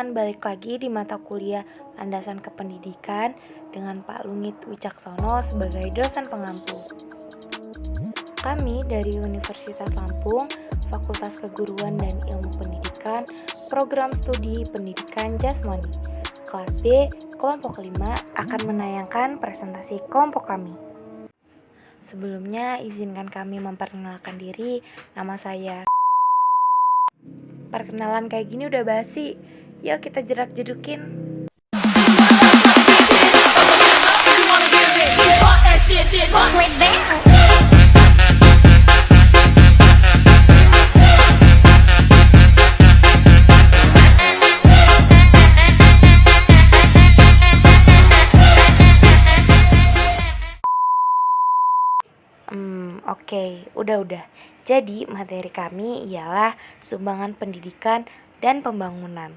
teman-teman, balik lagi di mata kuliah Landasan Kependidikan dengan Pak Lungit Wicaksono sebagai dosen pengampu. Kami dari Universitas Lampung, Fakultas Keguruan dan Ilmu Pendidikan, Program Studi Pendidikan Jasmani, kelas B, kelompok 5 akan menayangkan presentasi kelompok kami. Sebelumnya, izinkan kami memperkenalkan diri. Nama saya. Perkenalan kayak gini udah basi. Yuk kita jerak-jedukin. Oke, udah. Jadi materi kami ialah sumbangan pendidikan dan pembangunan.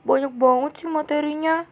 Banyak banget sih materinya.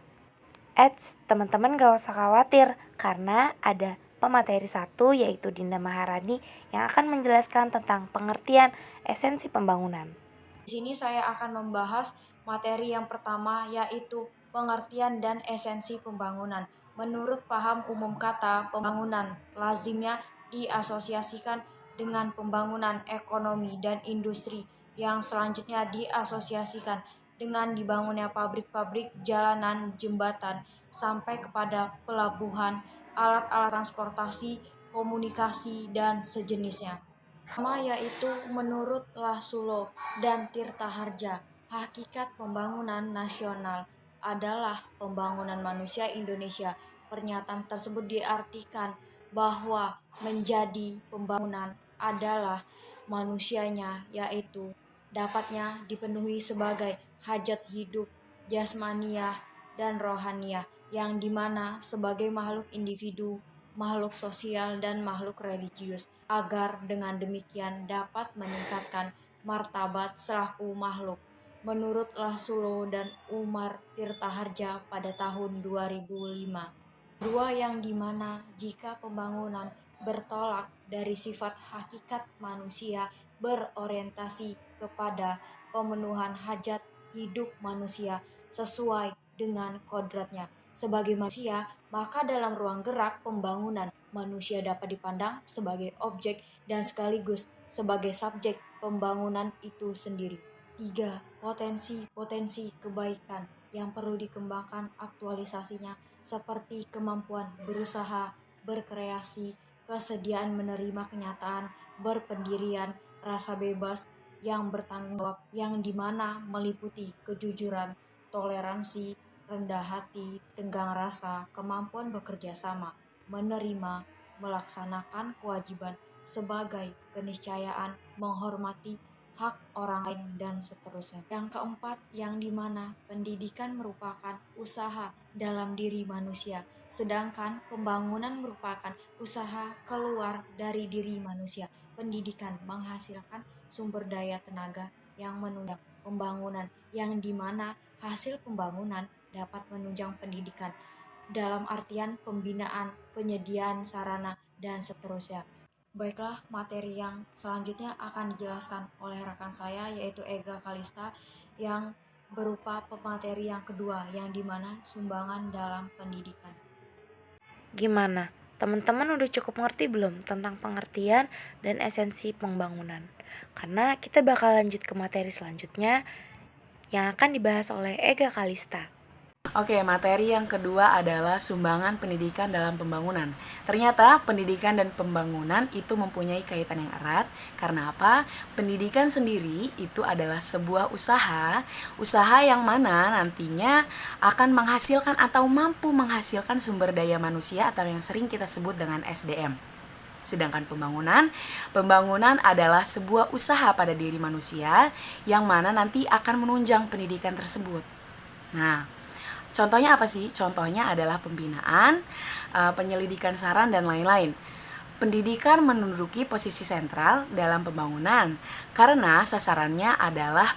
Teman-teman gak usah khawatir karena ada pemateri 1 yaitu Dinda Maharani yang akan menjelaskan tentang pengertian esensi pembangunan. Di sini saya akan membahas materi yang pertama yaitu pengertian dan esensi pembangunan. Menurut paham umum kata pembangunan lazimnya diasosiasikan dengan pembangunan ekonomi dan industri yang selanjutnya diasosiasikan dengan dibangunnya pabrik-pabrik, jalanan, jembatan, sampai kepada pelabuhan, alat-alat transportasi, komunikasi, dan sejenisnya. Pertama yaitu menurut Lassulo dan Tirtaharja, hakikat pembangunan nasional adalah pembangunan manusia Indonesia. Pernyataan tersebut diartikan bahwa menjadi pembangunan adalah manusianya, yaitu dapatnya dipenuhi sebagai hajat hidup jasmaniah dan rohaniah, yang dimana sebagai makhluk individu, makhluk sosial, dan makhluk religius, agar dengan demikian dapat meningkatkan martabat selaku makhluk. Menurut Lassulo dan Umar Tirtaharja pada tahun 2005. Dua yang dimana jika pembangunan bertolak dari sifat hakikat manusia berorientasi kepada pemenuhan hajat hidup manusia sesuai dengan kodratnya sebagai manusia, maka dalam ruang gerak pembangunan manusia dapat dipandang sebagai objek dan sekaligus sebagai subjek pembangunan itu sendiri. 3. Potensi-potensi kebaikan yang perlu dikembangkan aktualisasinya seperti kemampuan berusaha, berkreasi, kesediaan menerima kenyataan, berpendirian, rasa bebas yang bertanggung jawab yang dimana meliputi kejujuran, toleransi, rendah hati, tenggang rasa, kemampuan bekerja sama, menerima, melaksanakan kewajiban sebagai keniscayaan, menghormati hak orang lain, dan seterusnya. Yang keempat, yang dimana pendidikan merupakan usaha dalam diri manusia, sedangkan pembangunan merupakan usaha keluar dari diri manusia. Pendidikan menghasilkan sumber daya tenaga yang menunjang pembangunan, yang dimana hasil pembangunan dapat menunjang pendidikan dalam artian pembinaan, penyediaan sarana, dan seterusnya. Baiklah, materi yang selanjutnya akan dijelaskan oleh rekan saya yaitu Ega Kalista yang berupa pemateri yang kedua yang dimana sumbangan dalam pendidikan. Gimana? Teman-teman udah cukup ngerti belum tentang pengertian dan esensi pembangunan? Karena kita bakal lanjut ke materi selanjutnya yang akan dibahas oleh Ega Kalista. Oke, materi yang kedua adalah sumbangan pendidikan dalam pembangunan. Ternyata pendidikan dan pembangunan itu mempunyai kaitan yang erat. Karena apa? Pendidikan sendiri itu adalah sebuah usaha yang mana nantinya akan menghasilkan atau mampu menghasilkan sumber daya manusia atau yang sering kita sebut dengan SDM. Sedangkan pembangunan adalah sebuah usaha pada diri manusia yang mana nanti akan menunjang pendidikan tersebut. Nah, contohnya apa sih? Contohnya adalah pembinaan, penyelidikan saran, dan lain-lain. Pendidikan menduduki posisi sentral dalam pembangunan karena sasarannya adalah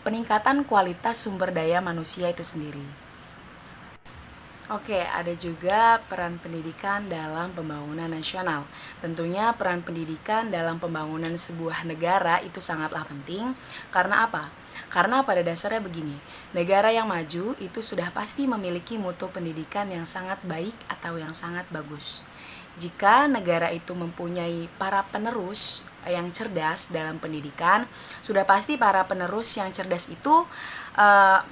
peningkatan kualitas sumber daya manusia itu sendiri. Oke, ada juga peran pendidikan dalam pembangunan nasional. Tentunya peran pendidikan dalam pembangunan sebuah negara itu sangatlah penting. Karena apa? Karena pada dasarnya begini, negara yang maju itu sudah pasti memiliki mutu pendidikan yang sangat baik atau yang sangat bagus. Jika negara itu mempunyai para penerus yang cerdas dalam pendidikan, sudah pasti para penerus yang cerdas itu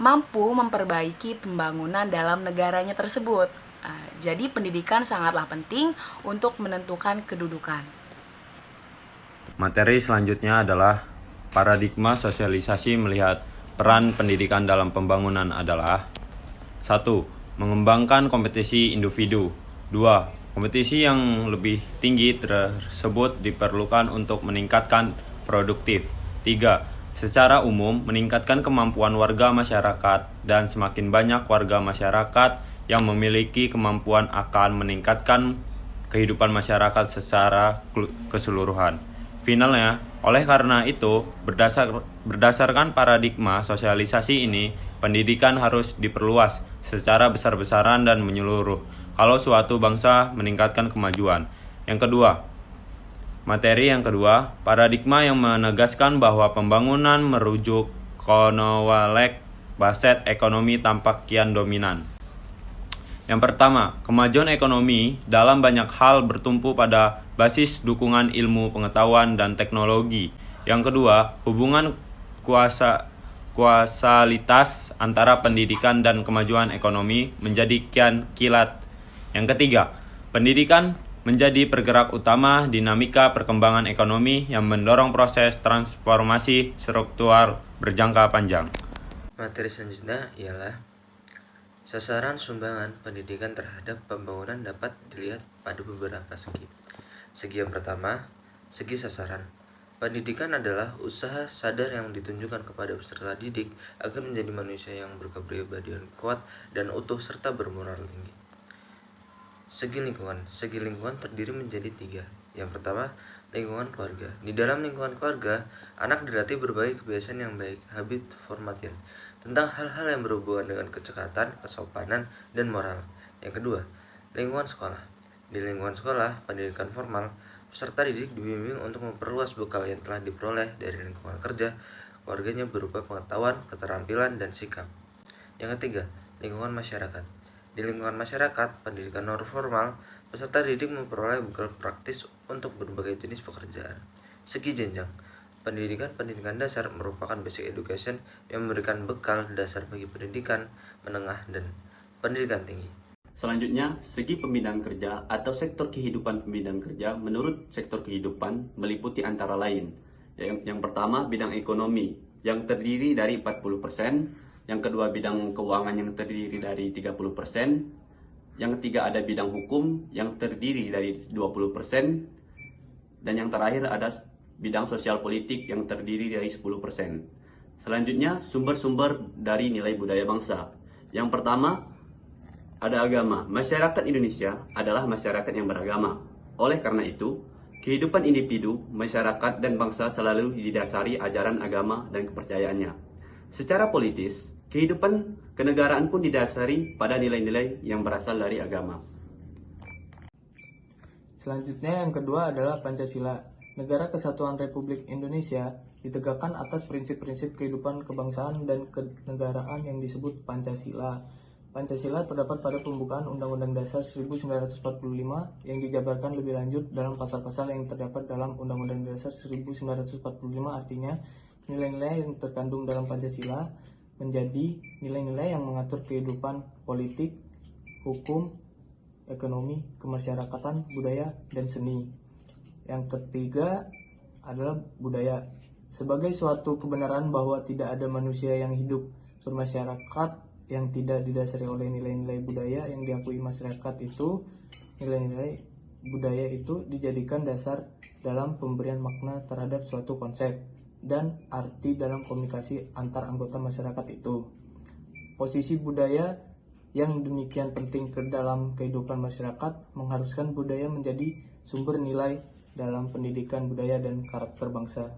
mampu memperbaiki pembangunan dalam negaranya tersebut. Jadi pendidikan sangatlah penting untuk menentukan kedudukan. Materi selanjutnya adalah paradigma sosialisasi melihat peran pendidikan dalam pembangunan adalah 1. Mengembangkan kompetisi individu. 2. Kompetisi yang lebih tinggi tersebut diperlukan untuk meningkatkan produktif. 3. Secara umum, meningkatkan kemampuan warga masyarakat dan semakin banyak warga masyarakat yang memiliki kemampuan akan meningkatkan kehidupan masyarakat secara keseluruhan. Finalnya, oleh karena itu, berdasarkan paradigma sosialisasi ini, pendidikan harus diperluas secara besar-besaran dan menyeluruh kalau suatu bangsa meningkatkan kemajuan. Materi yang kedua, paradigma yang menegaskan bahwa pembangunan merujuk Cornwalek Baset ekonomi tampak kian dominan. Yang pertama, kemajuan ekonomi dalam banyak hal bertumpu pada basis dukungan ilmu pengetahuan dan teknologi. Yang kedua, hubungan kuasalitas antara pendidikan dan kemajuan ekonomi menjadi kian kilat. Yang ketiga, pendidikan menjadi pergerak utama dinamika perkembangan ekonomi yang mendorong proses transformasi struktural berjangka panjang. Materi selanjutnya ialah sasaran sumbangan pendidikan terhadap pembangunan dapat dilihat pada beberapa segi. Segi yang pertama, segi sasaran. Pendidikan adalah usaha sadar yang ditunjukkan kepada peserta didik agar menjadi manusia yang berkepribadian kuat dan utuh serta bermoral tinggi. Segi lingkungan terdiri menjadi 3. Yang pertama, lingkungan keluarga. Di dalam lingkungan keluarga, anak dilatih berbagai kebiasaan yang baik, habit formatir, tentang hal-hal yang berhubungan dengan kecekatan, kesopanan, dan moral. Yang kedua, lingkungan sekolah. Di lingkungan sekolah, pendidikan formal, peserta didik dibimbing untuk memperluas bekal yang telah diperoleh dari lingkungan kerja, keluarganya berupa pengetahuan, keterampilan, dan sikap. Yang ketiga, lingkungan masyarakat. Di lingkungan masyarakat, pendidikan non formal, peserta didik memperoleh bekal praktis untuk berbagai jenis pekerjaan. Segi jenjang. Pendidikan dasar merupakan basic education yang memberikan bekal dasar bagi pendidikan menengah dan pendidikan tinggi. Selanjutnya, segi pembinaan kerja atau sektor kehidupan pembinaan kerja menurut sektor kehidupan meliputi antara lain. Yang pertama, bidang ekonomi yang terdiri dari 40%, yang kedua bidang keuangan yang terdiri dari 30%, yang ketiga ada bidang hukum yang terdiri dari 20%, dan yang terakhir ada bidang sosial politik yang terdiri dari 10%. Selanjutnya, sumber-sumber dari nilai budaya bangsa. Yang pertama, ada agama. Masyarakat Indonesia adalah masyarakat yang beragama. Oleh karena itu, kehidupan individu, masyarakat, dan bangsa selalu didasari ajaran agama dan kepercayaannya. Secara politis, kehidupan kenegaraan pun didasari pada nilai-nilai yang berasal dari agama. Selanjutnya yang kedua adalah Pancasila. Negara Kesatuan Republik Indonesia ditegakkan atas prinsip-prinsip kehidupan kebangsaan dan kenegaraan yang disebut Pancasila. Pancasila terdapat pada pembukaan Undang-Undang Dasar 1945 yang dijabarkan lebih lanjut dalam pasal-pasal yang terdapat dalam Undang-Undang Dasar 1945, artinya nilai-nilai yang terkandung dalam Pancasila menjadi nilai-nilai yang mengatur kehidupan politik, hukum, ekonomi, kemasyarakatan, budaya, dan seni. Yang ketiga adalah budaya. Sebagai suatu kebenaran bahwa tidak ada manusia yang hidup bermasyarakat yang tidak didasari oleh nilai-nilai budaya yang diakui masyarakat itu, nilai-nilai budaya itu dijadikan dasar dalam pemberian makna terhadap suatu konsep dan arti dalam komunikasi antar anggota masyarakat itu. Posisi budaya yang demikian penting ke dalam kehidupan masyarakat mengharuskan budaya menjadi sumber nilai dalam pendidikan budaya dan karakter bangsa.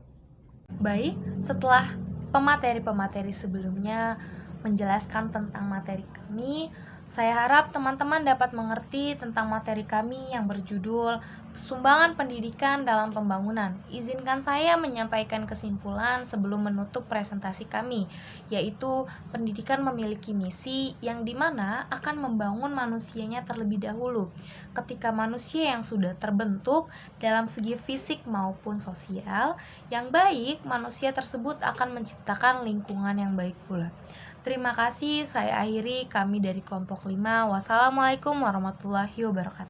Baik, setelah pemateri-pemateri sebelumnya menjelaskan tentang materi kami, Saya harap teman-teman dapat mengerti tentang materi kami yang berjudul Sumbangan Pendidikan dalam Pembangunan. Izinkan saya menyampaikan kesimpulan sebelum menutup presentasi kami, yaitu pendidikan memiliki misi yang dimana akan membangun manusianya terlebih dahulu. Ketika manusia yang sudah terbentuk dalam segi fisik maupun sosial yang baik, manusia tersebut akan menciptakan lingkungan yang baik pula. Terima kasih, saya akhiri kami dari kelompok 5. Wassalamualaikum warahmatullahi wabarakatuh.